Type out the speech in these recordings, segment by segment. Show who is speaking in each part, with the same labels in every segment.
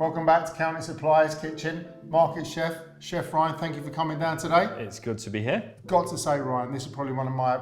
Speaker 1: Welcome back to County Suppliers Kitchen. Market Chef, Chef Ryan, thank you for coming down today.
Speaker 2: It's good to be here.
Speaker 1: Got to say, Ryan, this is probably one of my,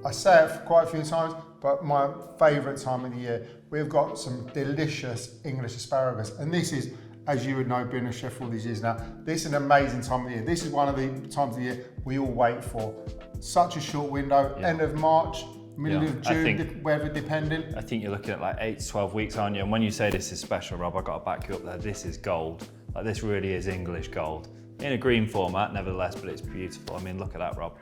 Speaker 1: I say it quite a few times, but my favourite time of the year. We've got some delicious English asparagus, and this is, as you would know, being a chef for all these years now, this is an amazing time of the year. This is one of the times of the year we all wait for. Such a short window, end of March, middle of June, weather dependent.
Speaker 2: I think you're looking at like 8 to 12 weeks, aren't you? And when you say this is special, Rob, I've got to back you up there. This is gold. Like, this really is English gold. In a green format, nevertheless, but it's beautiful. I mean, look at that, Rob.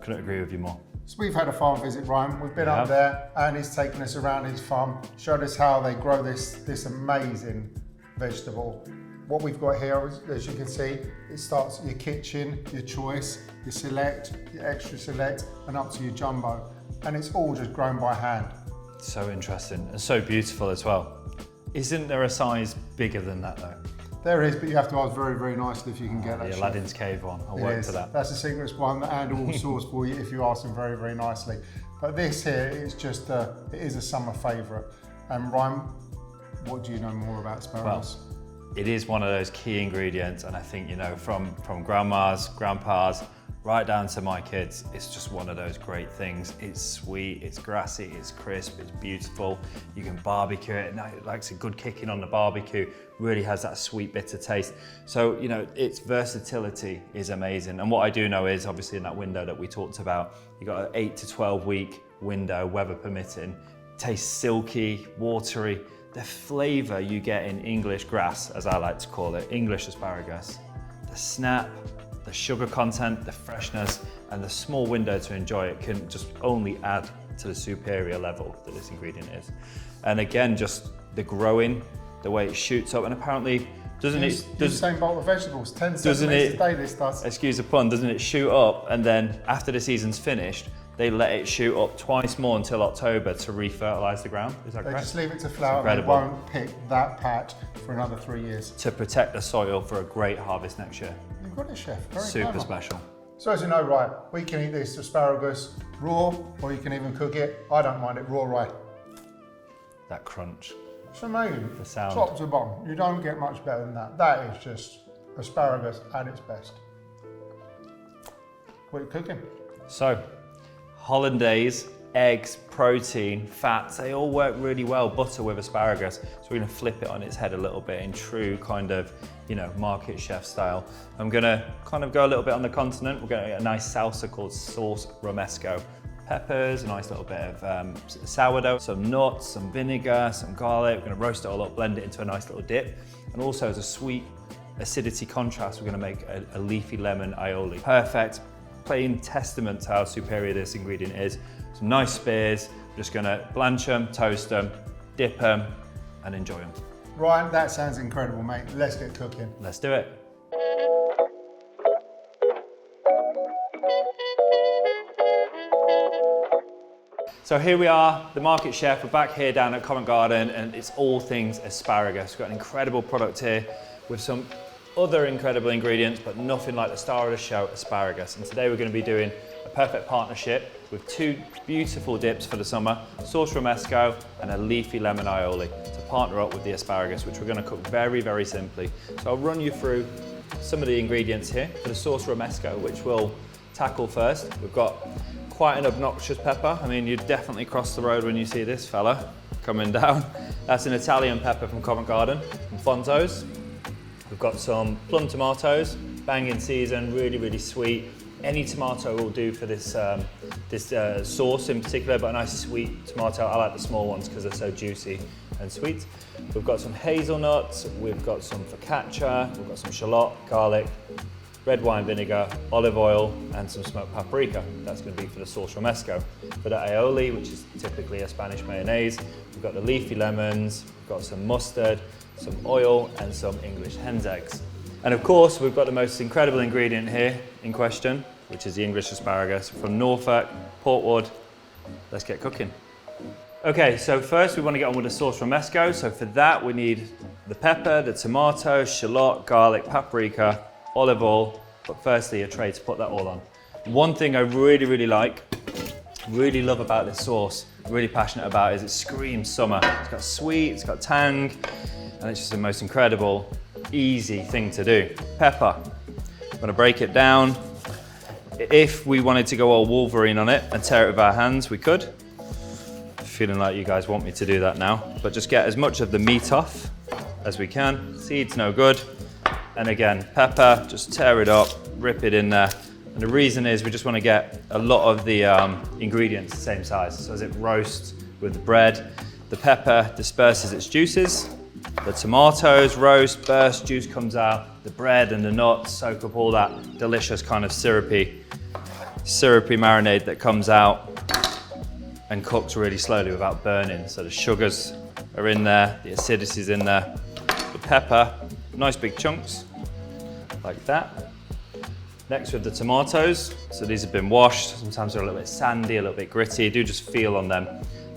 Speaker 2: Couldn't agree with you more.
Speaker 1: So we've had a farm visit, Ryan. We've been up there, and he's taken us around his farm, showed us how they grow this amazing vegetable. What we've got here, as you can see, it starts at your kitchen, your choice, your select, your extra select, and up to your jumbo. And it's all just grown by hand.
Speaker 2: So interesting and so beautiful as well. Isn't there a size bigger than that though?
Speaker 1: There is, but you have to ask very, very nicely if you can get that.
Speaker 2: The Aladdin's Cave one, I'll work to that.
Speaker 1: That's the secret one, and all sauce for you if you ask them very, very nicely. But this here is just, it is a summer favourite. And Ryan, what do you know more about asparagus?
Speaker 2: Well, it is one of those key ingredients, and I think, you know, from grandmas, grandpas, right down to my kids, it's just one of those great things. It's sweet, it's grassy, it's crisp, it's beautiful. You can barbecue it, now it likes a good kicking on the barbecue, really has that sweet, bitter taste. So, you know, its versatility is amazing. And what I do know is, obviously in that window that we talked about, you got an 8 to 12 week window, weather permitting. It tastes silky, watery. The flavour you get in English grass, as I like to call it, English asparagus, the snap, the sugar content, the freshness, and the small window to enjoy it can just only add to the superior level that this ingredient is. And again, just the growing, the way it shoots up, and apparently, doesn't it?
Speaker 1: The same bowl of vegetables, 10 centimetres a day this does.
Speaker 2: Excuse the pun, doesn't it shoot up, and then after the season's finished, they let it shoot up twice more until October to refertilise the ground. Is that correct?
Speaker 1: They just leave it to flower and it won't pick that patch for another 3 years.
Speaker 2: To protect the soil for a great harvest next year.
Speaker 1: You've got it, chef. Very
Speaker 2: Super
Speaker 1: clever.
Speaker 2: special.
Speaker 1: So as you know, right, we can eat this asparagus raw, or you can even cook it. I don't mind it raw, right?
Speaker 2: That crunch.
Speaker 1: It's amazing.
Speaker 2: The sound.
Speaker 1: Top to bottom. You don't get much better than that. That is just asparagus at its best. What are you cooking?
Speaker 2: So, hollandaise, eggs, protein, fats, they all work really well. Butter with asparagus. So we're gonna flip it on its head a little bit in true kind of, you know, market chef style. I'm gonna kind of go a little bit on the continent. We're gonna get a nice salsa called Salsa Romesco. Peppers, a nice little bit of sourdough, some nuts, some vinegar, some garlic. We're gonna roast it all up, blend it into a nice little dip. And also as a sweet acidity contrast, we're gonna make a leafy lemon aioli. Perfect, plain testament to how superior this ingredient is. Some nice spears, we're just gonna blanch them, toast them, dip them, and enjoy them.
Speaker 1: Ryan, that sounds incredible, mate. Let's get cooking.
Speaker 2: Let's do it. So here we are, the Market Chef. We're back here down at Covent Garden, and it's all things asparagus. We've got an incredible product here with some other incredible ingredients, but nothing like the star of the show, asparagus. And today we're going to be doing a perfect partnership with 2 beautiful dips for the summer, Salsa Romesco and a leafy lemon aioli, to partner up with the asparagus, which we're going to cook very, very simply. So I'll run you through some of the ingredients here for the Salsa Romesco, which we'll tackle first. We've got quite an obnoxious pepper. I mean, you'd definitely cross the road when you see this fella coming down. That's an Italian pepper from Covent Garden, from Fonto's. We've got some plum tomatoes, bang in season, really, really sweet. Any tomato will do for this, sauce in particular, but a nice sweet tomato. I like the small ones because they're so juicy and sweet. We've got some hazelnuts, we've got some focaccia, we've got some shallot, garlic, red wine vinegar, olive oil, and some smoked paprika. That's going to be for the Salsa Romesco. For the aioli, which is typically a Spanish mayonnaise, we've got the leafy lemons, we've got some mustard, some oil, and some English hen's eggs. And of course, we've got the most incredible ingredient here in question, which is the English asparagus from Norfolk, Portwood. Let's get cooking. Okay, so first we want to get on with the Salsa Romesco. So for that, we need the pepper, the tomato, shallot, garlic, paprika, olive oil, but firstly a tray to put that all on. One thing I really, really love about this sauce, really passionate about, is it screams summer. It's got sweet, it's got tang, and it's just the most incredible, easy thing to do. Pepper, I'm gonna break it down. If we wanted to go all Wolverine on it and tear it with our hands, we could. Feeling like you guys want me to do that now, but just get as much of the meat off as we can. Seeds no good. And again, pepper, just tear it up, rip it in there. And the reason is we just want to get a lot of the ingredients the same size. So as it roasts with the bread, the pepper disperses its juices, the tomatoes roast, burst, juice comes out, the bread and the nuts soak up all that delicious kind of syrupy marinade that comes out and cooks really slowly without burning. So the sugars are in there, the acidity's in there, the pepper, nice big chunks, like that. Next with the tomatoes, so these have been washed, sometimes they're a little bit sandy, a little bit gritty, do just feel on them.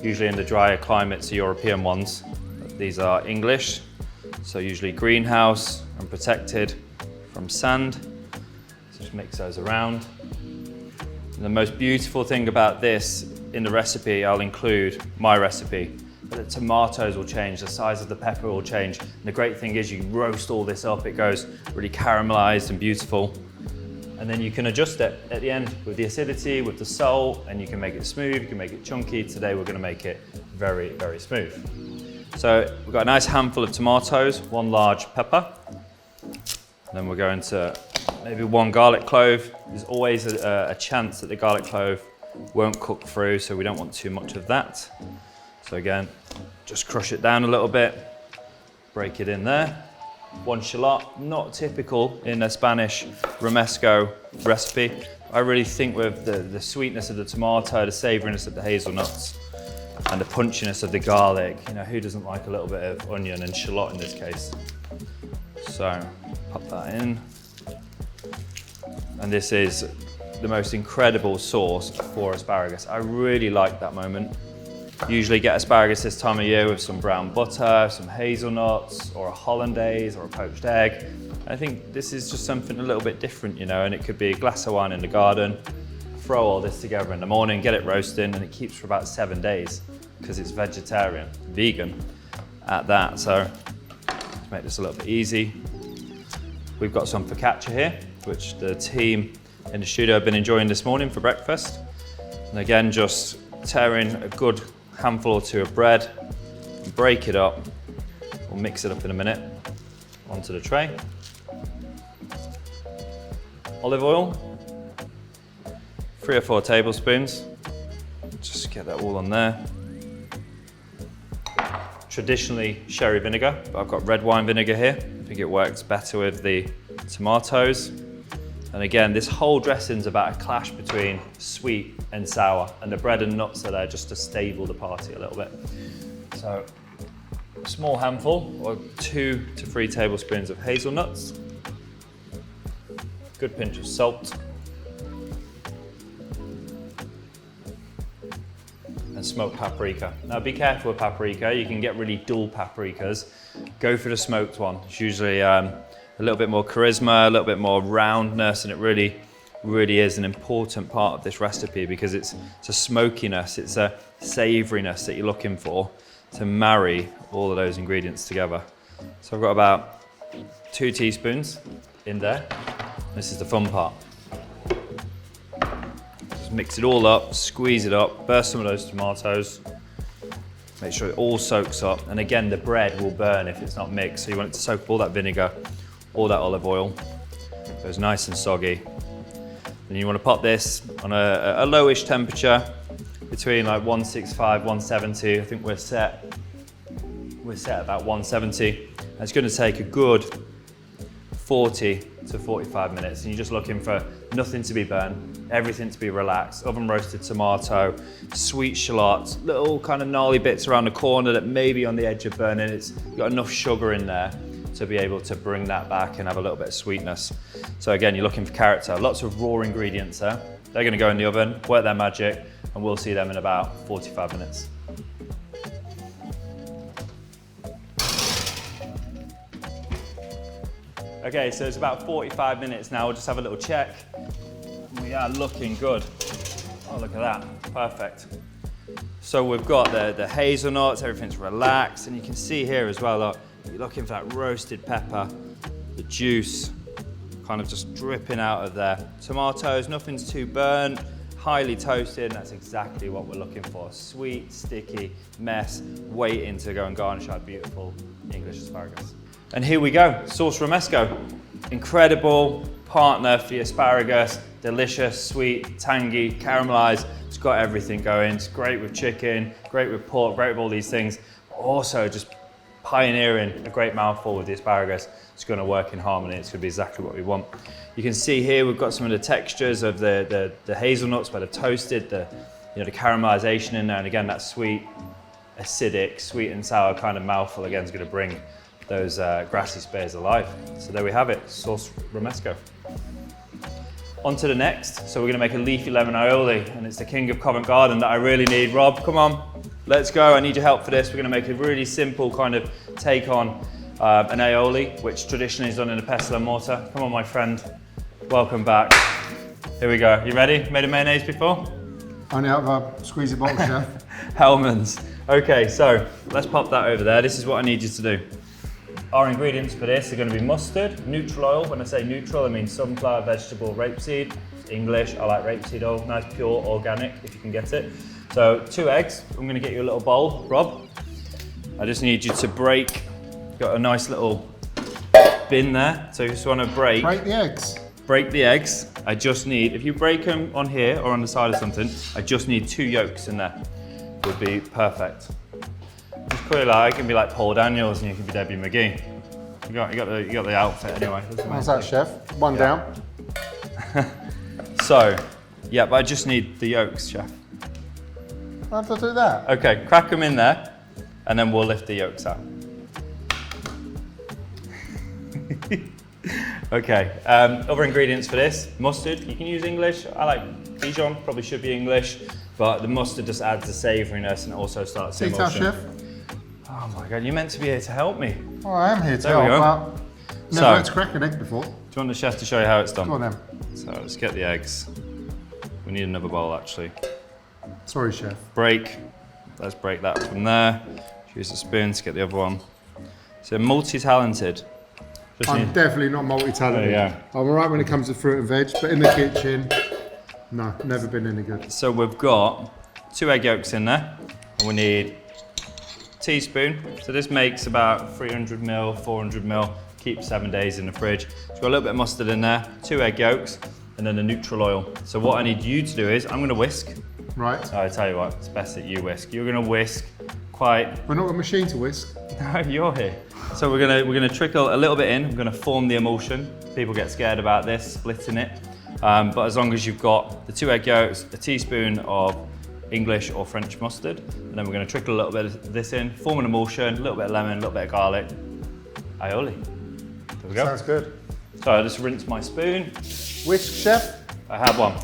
Speaker 2: Usually in the drier climates, the European ones. These are English, so usually greenhouse and protected from sand. So just mix those around. And the most beautiful thing about this in the recipe, I'll include my recipe. But the tomatoes will change, the size of the pepper will change. And the great thing is you roast all this up, it goes really caramelized and beautiful. And then you can adjust it at the end with the acidity, with the salt, and you can make it smooth, you can make it chunky. Today we're gonna make it very, very smooth. So we've got a nice handful of tomatoes, 1 large pepper. Then we're going to maybe 1 garlic clove. There's always a chance that the garlic clove won't cook through, so we don't want too much of that. So again, just crush it down a little bit, break it in there. 1 shallot, not typical in a Spanish Romesco recipe. I really think with the sweetness of the tomato, the savouriness of the hazelnuts, and the punchiness of the garlic, you know, who doesn't like a little bit of onion and shallot in this case? So, pop that in. And this is the most incredible sauce for asparagus. I really like that moment. Usually get asparagus this time of year with some brown butter, some hazelnuts, or a hollandaise, or a poached egg. I think this is just something a little bit different, you know, and it could be a glass of wine in the garden, throw all this together in the morning, get it roasting, and it keeps for about 7 days because it's vegetarian, vegan at that. So to make this a little bit easy, we've got some focaccia here, which the team in the studio have been enjoying this morning for breakfast. And again, just tearing a good handful or 2 of bread and break it up. We'll mix it up in a minute onto the tray. Olive oil, 3 or 4 tablespoons. Just get that all on there. Traditionally sherry vinegar, but I've got red wine vinegar here. I think it works better with the tomatoes. And again, this whole dressing's about a clash between sweet and sour, and the bread and nuts are there just to stable the party a little bit. So a small handful, or 2 to 3 tablespoons of hazelnuts, good pinch of salt, and smoked paprika. Now be careful with paprika, you can get really dull paprikas. Go for the smoked one. It's usually a little bit more charisma, a little bit more roundness, and it really is an important part of this recipe because it's a smokiness, it's a savouriness that you're looking for to marry all of those ingredients together. So I've got about 2 teaspoons in there. This is the fun part. Just mix it all up, squeeze it up, burst some of those tomatoes. Make sure it all soaks up. And again, the bread will burn if it's not mixed. So you want it to soak up all that vinegar, all that olive oil. So it's nice and soggy. Then you want to pop this on a lowish temperature between like 165, 170. I think we're set at about 170. And it's going to take a good 40 to 45 minutes. And you're just looking for nothing to be burnt, everything to be relaxed. Oven roasted tomato, sweet shallots, little kind of gnarly bits around the corner that may be on the edge of burning. It's got enough sugar in there to be able to bring that back and have a little bit of sweetness. So again, you're looking for character. Lots of raw ingredients there. They're gonna go in the oven, work their magic, and we'll see them in about 45 minutes. Okay, so it's about 45 minutes now. We'll just have a little check. We are looking good. Oh, look at that, perfect. So we've got the hazelnuts, everything's relaxed, and you can see here as well, look, You're looking for that roasted pepper, the juice kind of just dripping out of there. Tomatoes, nothing's too burnt, highly toasted, and that's exactly what we're looking for. Sweet, sticky mess, waiting to go and garnish our beautiful English asparagus. And here we go, Salsa Romesco. Incredible partner for your asparagus, delicious, sweet, tangy, caramelized. It's got everything going. It's great with chicken, great with pork, great with all these things. Also just pioneering a great mouthful with the asparagus. It's going to work in harmony. It's going to be exactly what we want. You can see here we've got some of the textures of the hazelnuts where they've toasted, the caramelization in there, and again that sweet, acidic, sweet and sour kind of mouthful again is going to bring those grassy spears alive. So there we have it, Salsa Romesco. On to the next. So we're going to make a leafy lemon aioli, and it's the king of Covent Garden that I really need. Rob, come on, let's go. I need your help for this. We're going to make a really simple kind of take on an aioli, which traditionally is done in a pestle and mortar. Come on, my friend. Welcome back. Here we go. You ready? Made a mayonnaise before?
Speaker 1: Only out of a squeezy bottle, chef.
Speaker 2: Hellman's. Okay, so let's pop that over there. This is what I need you to do. Our ingredients for this are going to be mustard, neutral oil. When I say neutral, I mean sunflower, vegetable, rapeseed. It's English, I like rapeseed oil. Nice, pure, organic, if you can get it. So 2 eggs. I'm going to get you a little bowl, Rob. I just need you to break. Got a nice little bin there. So you just want to break
Speaker 1: the eggs.
Speaker 2: Break the eggs. I just need, if you break them on here or on the side of something, I just need 2 yolks in there. Would be perfect. It's pretty like, I can be like Paul Daniels and you can be Debbie McGee. You got the outfit anyway.
Speaker 1: How's that, chef? One down.
Speaker 2: So, yeah, but I just need the yolks, chef.
Speaker 1: How do I do that?
Speaker 2: Okay, crack them in there and then we'll lift the yolks out. Okay, other ingredients for this, mustard, you can use English. I like Dijon, probably should be English, but the mustard just adds the savouriness and also starts the emulsion.
Speaker 1: Chef.
Speaker 2: Oh my God, you're meant to be here to help me.
Speaker 1: Oh, I am here to
Speaker 2: There we
Speaker 1: help,
Speaker 2: go.
Speaker 1: but never had to crack an egg before.
Speaker 2: Do you want the chef to show you how it's done?
Speaker 1: Go on then.
Speaker 2: So let's get the eggs. We need another bowl actually.
Speaker 1: Sorry, chef.
Speaker 2: Break, let's break that from there. Use a spoon to get the other one. So multi-talented.
Speaker 1: I'm definitely not multi-talented.
Speaker 2: Yeah.
Speaker 1: I'm alright when it comes to fruit and veg, but in the kitchen, no, never been any good.
Speaker 2: So we've got 2 egg yolks in there, and we need a teaspoon. So this makes about 300 ml, 400 ml, keeps 7 days in the fridge. It's got a little bit of mustard in there, 2 egg yolks, and then the neutral oil. So what I need you to do is, I'm gonna whisk.
Speaker 1: Right.
Speaker 2: So I tell you what, it's best that you whisk. You're gonna whisk quite.
Speaker 1: We're not a machine to whisk.
Speaker 2: No, you're here. So we're gonna trickle a little bit in. We're gonna form the emulsion. People get scared about this, splitting it. But as long as you've got the 2 egg yolks, a teaspoon of English or French mustard, and then we're gonna trickle a little bit of this in, form an emulsion, a little bit of lemon, a little bit of garlic. Aioli. There we go.
Speaker 1: Sounds good.
Speaker 2: So I just rinse my spoon.
Speaker 1: Whisk, chef?
Speaker 2: I have one.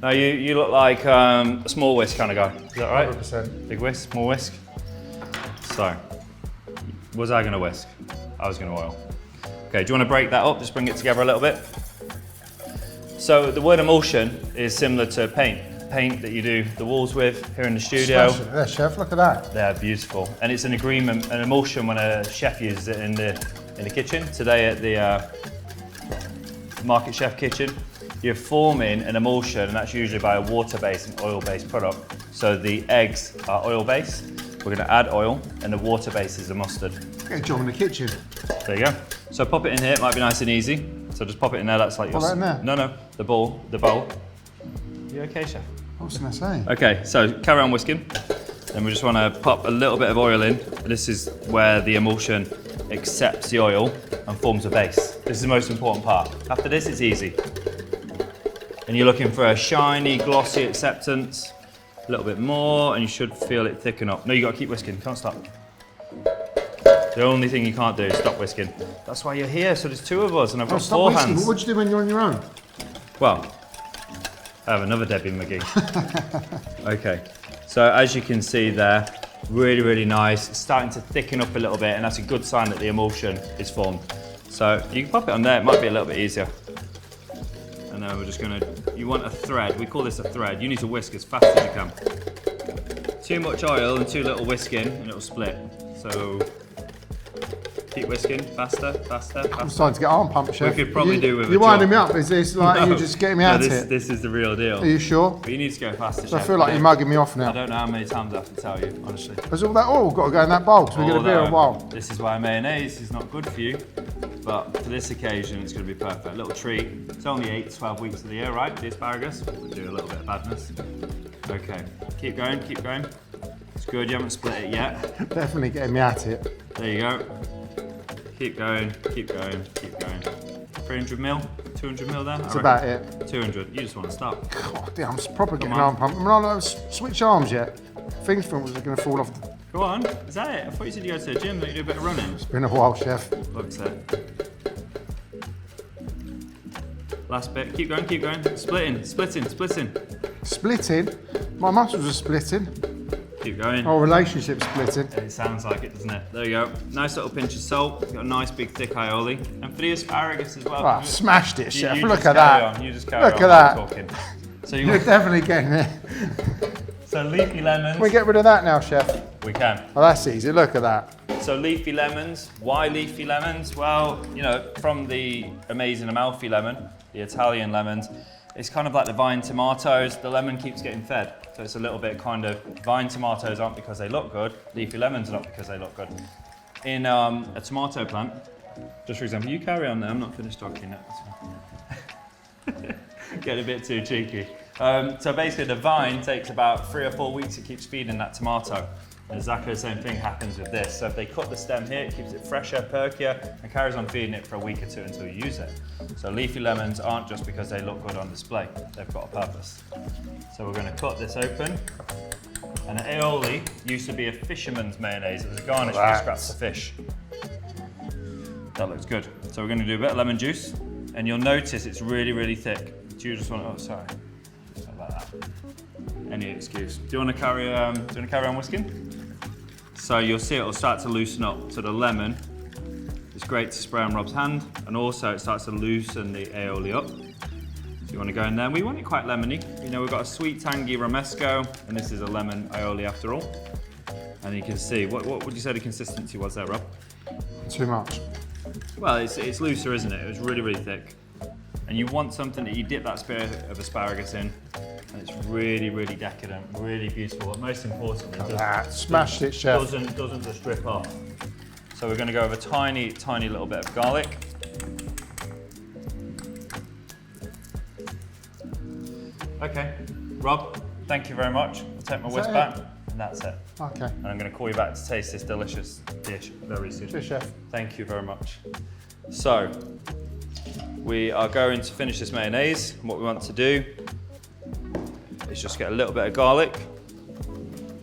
Speaker 2: Now you look like a small whisk kind of guy. Is that right?
Speaker 1: 100%.
Speaker 2: Big whisk, small whisk. So, was I gonna whisk? I was gonna oil. Okay, do you wanna break that up? Just bring it together a little bit. So the word emulsion is similar to paint. Paint that you do the walls with here in the studio.
Speaker 1: Yeah, chef, look at that.
Speaker 2: They're beautiful. And it's an emulsion when a chef uses it in the kitchen. Today at the Market Chef kitchen, you're forming an emulsion, and that's usually by a water-based and oil-based product. So the eggs are oil-based. We're gonna add oil, and the water base is the mustard.
Speaker 1: Get a job in the kitchen.
Speaker 2: There you go. So pop it in here, it might be nice and easy. So just pop it in there, that's like your...
Speaker 1: Pop that in there?
Speaker 2: No, the bowl. You okay, chef?
Speaker 1: What was I gonna say?
Speaker 2: Okay, so carry on whisking. Then we just wanna pop a little bit of oil in. This is where the emulsion accepts the oil and forms a base. This is the most important part. After this, it's easy. And you're looking for a shiny, glossy acceptance. A little bit more, and you should feel it thicken up. No, you gotta keep whisking, can't stop. The only thing you can't do is stop whisking. That's why you're here, so there's 2 of us, and I've got 4 hands.
Speaker 1: What do you do when you're on your own?
Speaker 2: Well, I have another Debbie McGee. Okay, so as you can see there, really, really nice. It's starting to thicken up a little bit, and that's a good sign that the emulsion is formed. So you can pop it on there, it might be a little bit easier. And then we're just gonna, you want a thread, we call this a thread. You need to whisk as fast as you can. Too much oil and too little whisking and it'll split. So Keep whisking, faster, faster,
Speaker 1: I'm
Speaker 2: faster.
Speaker 1: starting to get arm pumped, chef.
Speaker 2: We could probably do with a
Speaker 1: You're winding
Speaker 2: job.
Speaker 1: me up. Is this like you just getting me out here?
Speaker 2: This is the real deal.
Speaker 1: Are you sure?
Speaker 2: But you need to go faster,
Speaker 1: I
Speaker 2: chef.
Speaker 1: feel like you're mugging me off
Speaker 2: I
Speaker 1: now.
Speaker 2: don't know how many times I have to tell you, honestly.
Speaker 1: Has all that oil got to go in that bowl? Because we're going to be here a while.
Speaker 2: This is why mayonnaise is not good for you, but for this occasion, it's going to be perfect. Little treat. It's only 8 to 12 weeks of the year, right? The asparagus. We'll do a little bit of badness. Okay, keep going, keep going. It's good, you haven't split it yet.
Speaker 1: Definitely getting me at it.
Speaker 2: There you go. Keep going, keep going, keep going. 300 mil, 200 mil there?
Speaker 1: That's about it.
Speaker 2: 200, you just want to stop.
Speaker 1: God damn, I'm proper getting arm pumped. I'm not switch arms yet. Things from was going to fall off.
Speaker 2: Go on, is that it? I thought you said you go to the gym, that you do a bit of running.
Speaker 1: It's been a while, chef.
Speaker 2: Looks it. Last bit, keep going, keep going. Splitting, splitting, splitting.
Speaker 1: Splitting? My muscles are splitting.
Speaker 2: Keep going.
Speaker 1: Oh, relationship splitting.
Speaker 2: It sounds like it, doesn't it? There you go. Nice little pinch of salt. Got a nice big thick aioli. And for the asparagus as well.
Speaker 1: Oh, I've smashed it, chef.
Speaker 2: You
Speaker 1: Look
Speaker 2: just
Speaker 1: at
Speaker 2: carry
Speaker 1: that.
Speaker 2: on. You just carry
Speaker 1: Look
Speaker 2: on
Speaker 1: at
Speaker 2: while
Speaker 1: that.
Speaker 2: I'm talking. So
Speaker 1: You're definitely getting it.
Speaker 2: So leafy lemons.
Speaker 1: Can we get rid of that now, chef?
Speaker 2: We can.
Speaker 1: Oh, that's easy. Look at that.
Speaker 2: So leafy lemons. Why leafy lemons? Well, you know, from the amazing Amalfi lemon, the Italian lemons, it's kind of like the vine tomatoes. The lemon keeps getting fed. So it's a little bit kind of, vine tomatoes aren't because they look good, leafy lemons are not because they look good. In a tomato plant, just for example, you carry on there, I'm not finished talking yet. Get a bit too cheeky. So basically the vine takes about 3 or 4 weeks, it keeps feeding that tomato. And exactly the same thing happens with this. So if they cut the stem here, it keeps it fresher, perkier, and carries on feeding it for a week or 2 until you use it. So leafy lemons aren't just because they look good on display, they've got a purpose. So we're going to cut this open. And aioli used to be a fisherman's mayonnaise. It was a garnish for scraps of fish. That looks good. So we're going to do a bit of lemon juice, and you'll notice it's really, really thick. Do you just want to, oh sorry, not like that. Any excuse. Do you want to carry on whisking? So you'll see it'll start to loosen up. So the lemon is great to spray on Rob's hand, and also it starts to loosen the aioli up. So you want to go in there. We want it quite lemony. You know, we've got a sweet, tangy Romesco, and this is a lemon aioli after all. And you can see, what would you say the consistency was there, Rob?
Speaker 1: Too much.
Speaker 2: Well, it's looser, isn't it? It was really, really thick. And you want something that you dip that spear of asparagus in, and it's really, really decadent, really beautiful. But most importantly,
Speaker 1: Smashed it, chef.
Speaker 2: doesn't just drip off. So we're going to go with a tiny, tiny little bit of garlic. Okay, Rob, thank you very much. I'll take my whisk back, and that's it.
Speaker 1: Okay.
Speaker 2: And I'm going to call you back to taste this delicious dish very soon.
Speaker 1: Cheers, chef.
Speaker 2: Thank you very much. So, we are going to finish this mayonnaise. And what we want to do is just get a little bit of garlic,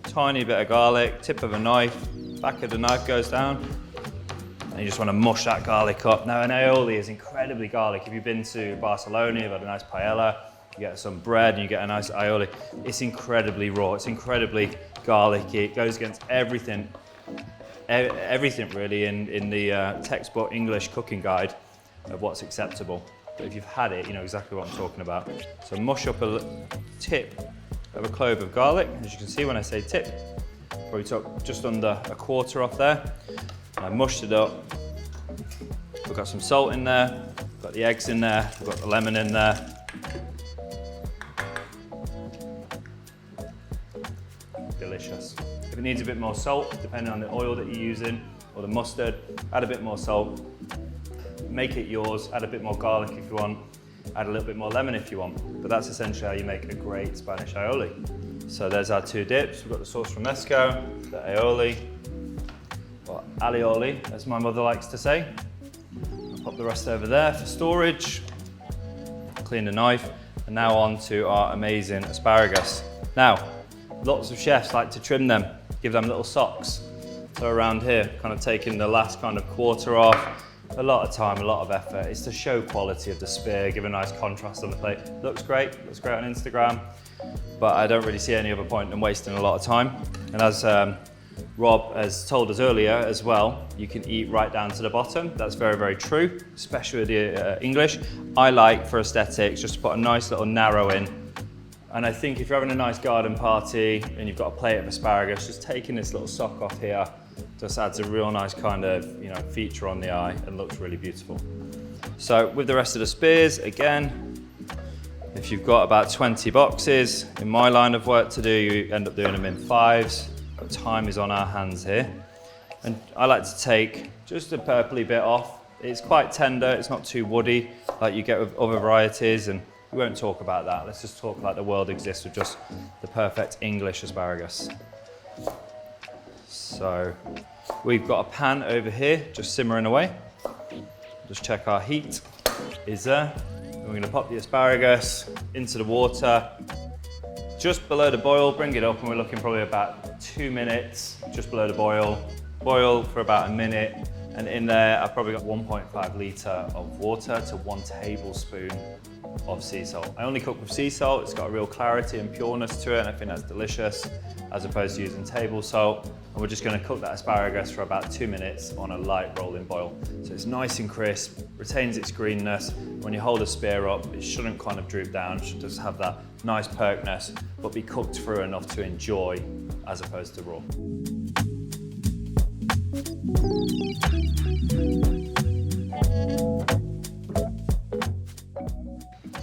Speaker 2: tiny bit of garlic, tip of a knife, back of the knife goes down, and you just want to mush that garlic up. Now, an aioli is incredibly garlic. If you've been to Barcelona, you've had a nice paella, you get some bread and you get a nice aioli. It's incredibly raw, it's incredibly garlicky. It goes against everything really in the textbook English cooking guide of what's acceptable. But if you've had it, you know exactly what I'm talking about. So mush up a tip of a clove of garlic. As you can see when I say tip, probably took just under a quarter off there. And I mushed it up. We've got some salt in there, we've got the eggs in there, we've got the lemon in there. Delicious. If it needs a bit more salt, depending on the oil that you're using, or the mustard, add a bit more salt. Make it yours, add a bit more garlic if you want, add a little bit more lemon if you want. But that's essentially how you make a great Spanish aioli. So there's our 2 dips. We've got the Salsa Romesco, the aioli, or alioli, as my mother likes to say. I'll pop the rest over there for storage. Clean the knife, and now on to our amazing asparagus. Now, lots of chefs like to trim them, give them little socks. So around here, kind of taking the last kind of quarter off. A lot of time, a lot of effort. It's to show quality of the spear, give a nice contrast on the plate. Looks great on Instagram, but I don't really see any other point in wasting a lot of time. And as Rob has told us earlier as well, you can eat right down to the bottom. That's very, very true, especially with the English. I like, for aesthetics, just to put a nice little narrow in. And I think if you're having a nice garden party and you've got a plate of asparagus, just taking this little sock off here, Just adds a real nice kind of, feature on the eye and looks really beautiful. So with the rest of the spears, again, if you've got about 20 boxes, in my line of work to do, you end up doing them in 5s. But time is on our hands here. And I like to take just the purpley bit off. It's quite tender, it's not too woody like you get with other varieties, and we won't talk about that. Let's just talk like the world exists with just the perfect English asparagus. So we've got a pan over here, just simmering away. Just check our heat is there. And we're gonna pop the asparagus into the water, just below the boil, bring it up, and we're looking probably about 2 minutes, just below the boil. Boil for about a minute, and in there I've probably got 1.5 litre of water to 1 tablespoon of sea salt. I only cook with sea salt, it's got a real clarity and pureness to it, and I think that's delicious, as opposed to using table salt. And we're just gonna cook that asparagus for about 2 minutes on a light rolling boil. So it's nice and crisp, retains its greenness. When you hold a spear up, it shouldn't kind of droop down, it should just have that nice perkness, but be cooked through enough to enjoy, as opposed to raw.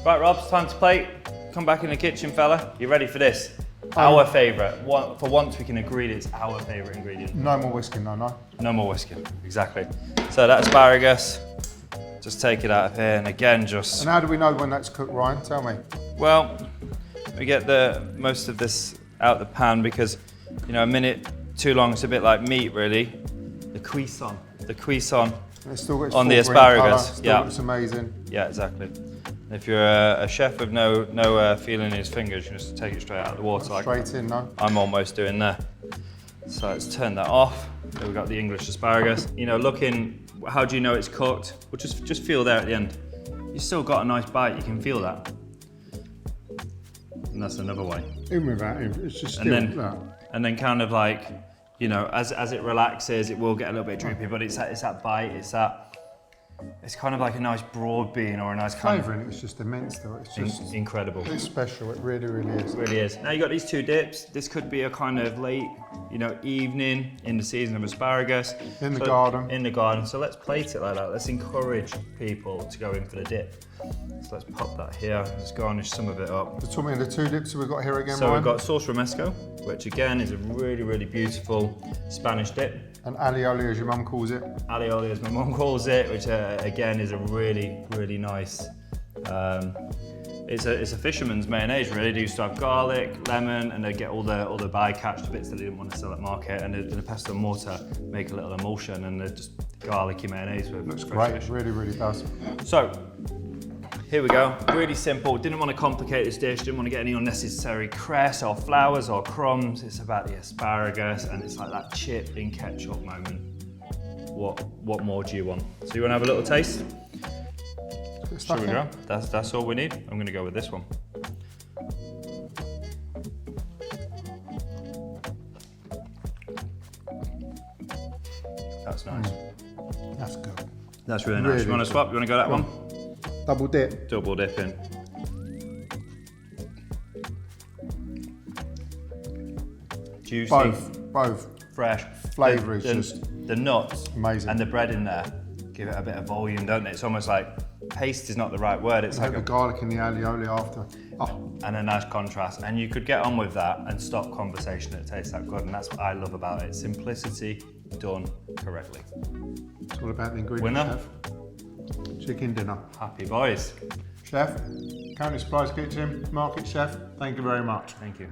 Speaker 2: Right, Rob, it's time to plate. Come back in the kitchen, fella. You ready for this? Our favourite. For once we can agree that it's our favourite ingredient.
Speaker 1: No more whisking, no.
Speaker 2: No more whisking, exactly. So that asparagus, just take it out of here, and again, just...
Speaker 1: And how do we know when that's cooked, Ryan? Tell me.
Speaker 2: Well, we get most of this out the pan because, a minute too long, it's a bit like meat, really. The cuisson
Speaker 1: It's still got its
Speaker 2: on the
Speaker 1: full green colour,
Speaker 2: asparagus.
Speaker 1: still
Speaker 2: Yeah,
Speaker 1: looks amazing.
Speaker 2: Yeah, exactly. If you're a chef with no feeling in his fingers, you just take it straight out of the water.
Speaker 1: Straight in, no?
Speaker 2: I'm almost doing there. So let's turn that off. There we've got the English asparagus. How do you know it's cooked? Well, just feel there at the end. You've still got a nice bite, you can feel that. And that's another way.
Speaker 1: Even with that, it's just still
Speaker 2: and then kind of like, as it relaxes, it will get a little bit droopy, but it's that bite, it's kind of like a nice broad bean or a nice kind
Speaker 1: flavour in it. It's just immense, though. It's just
Speaker 2: incredible.
Speaker 1: It's special. It really, really is.
Speaker 2: It really is. Now you got these 2 dips. This could be a kind of late, evening in the season of asparagus.
Speaker 1: In the garden.
Speaker 2: In the garden. So let's plate it like that. Let's encourage people to go in for the dip. So let's pop that here. Let's garnish some of it up.
Speaker 1: So tell me the 2 dips we've got here again,
Speaker 2: So
Speaker 1: Ryan?
Speaker 2: we've got Salsa Romesco, which again is a really, really beautiful Spanish dip.
Speaker 1: And aioli, as your mum calls it.
Speaker 2: Aioli, as my mum calls it, which again is a really, really nice. It's a fisherman's mayonnaise, really. They used to have garlic, lemon, and they get all the bycatch, the bits that they didn't want to sell at market, and the pestle and mortar make a little emulsion, and they're just garlicky mayonnaise with.
Speaker 1: Looks great. Fish. Really, really does.
Speaker 2: So here we go. Really simple. Didn't want to complicate this dish. Didn't want to get any unnecessary cress or flowers or crumbs. It's about the asparagus, and it's like that chip in ketchup moment. What more do you want? So you want to have a little taste? Here we go. That's all we need. I'm going to go with this one. That's nice.
Speaker 1: That's good.
Speaker 2: That's really nice. You want to swap? You want to go that one?
Speaker 1: Double dip.
Speaker 2: Double dip in. Juicy.
Speaker 1: Both.
Speaker 2: Fresh.
Speaker 1: Flavour is just
Speaker 2: the nuts
Speaker 1: amazing.
Speaker 2: And the bread in there give it a bit of volume, don't they? It's almost like paste is not the right word. It's like
Speaker 1: the garlic and the aioli after.
Speaker 2: Oh. And a nice contrast. And you could get on with that and stop conversation. It tastes that good, and that's what I love about it. Simplicity done correctly.
Speaker 1: It's all about the ingredients,
Speaker 2: Winner.
Speaker 1: Chef. Chicken dinner.
Speaker 2: Happy boys.
Speaker 1: Chef, County Supplies Kitchen, Market Chef, thank you very much.
Speaker 2: Thank you.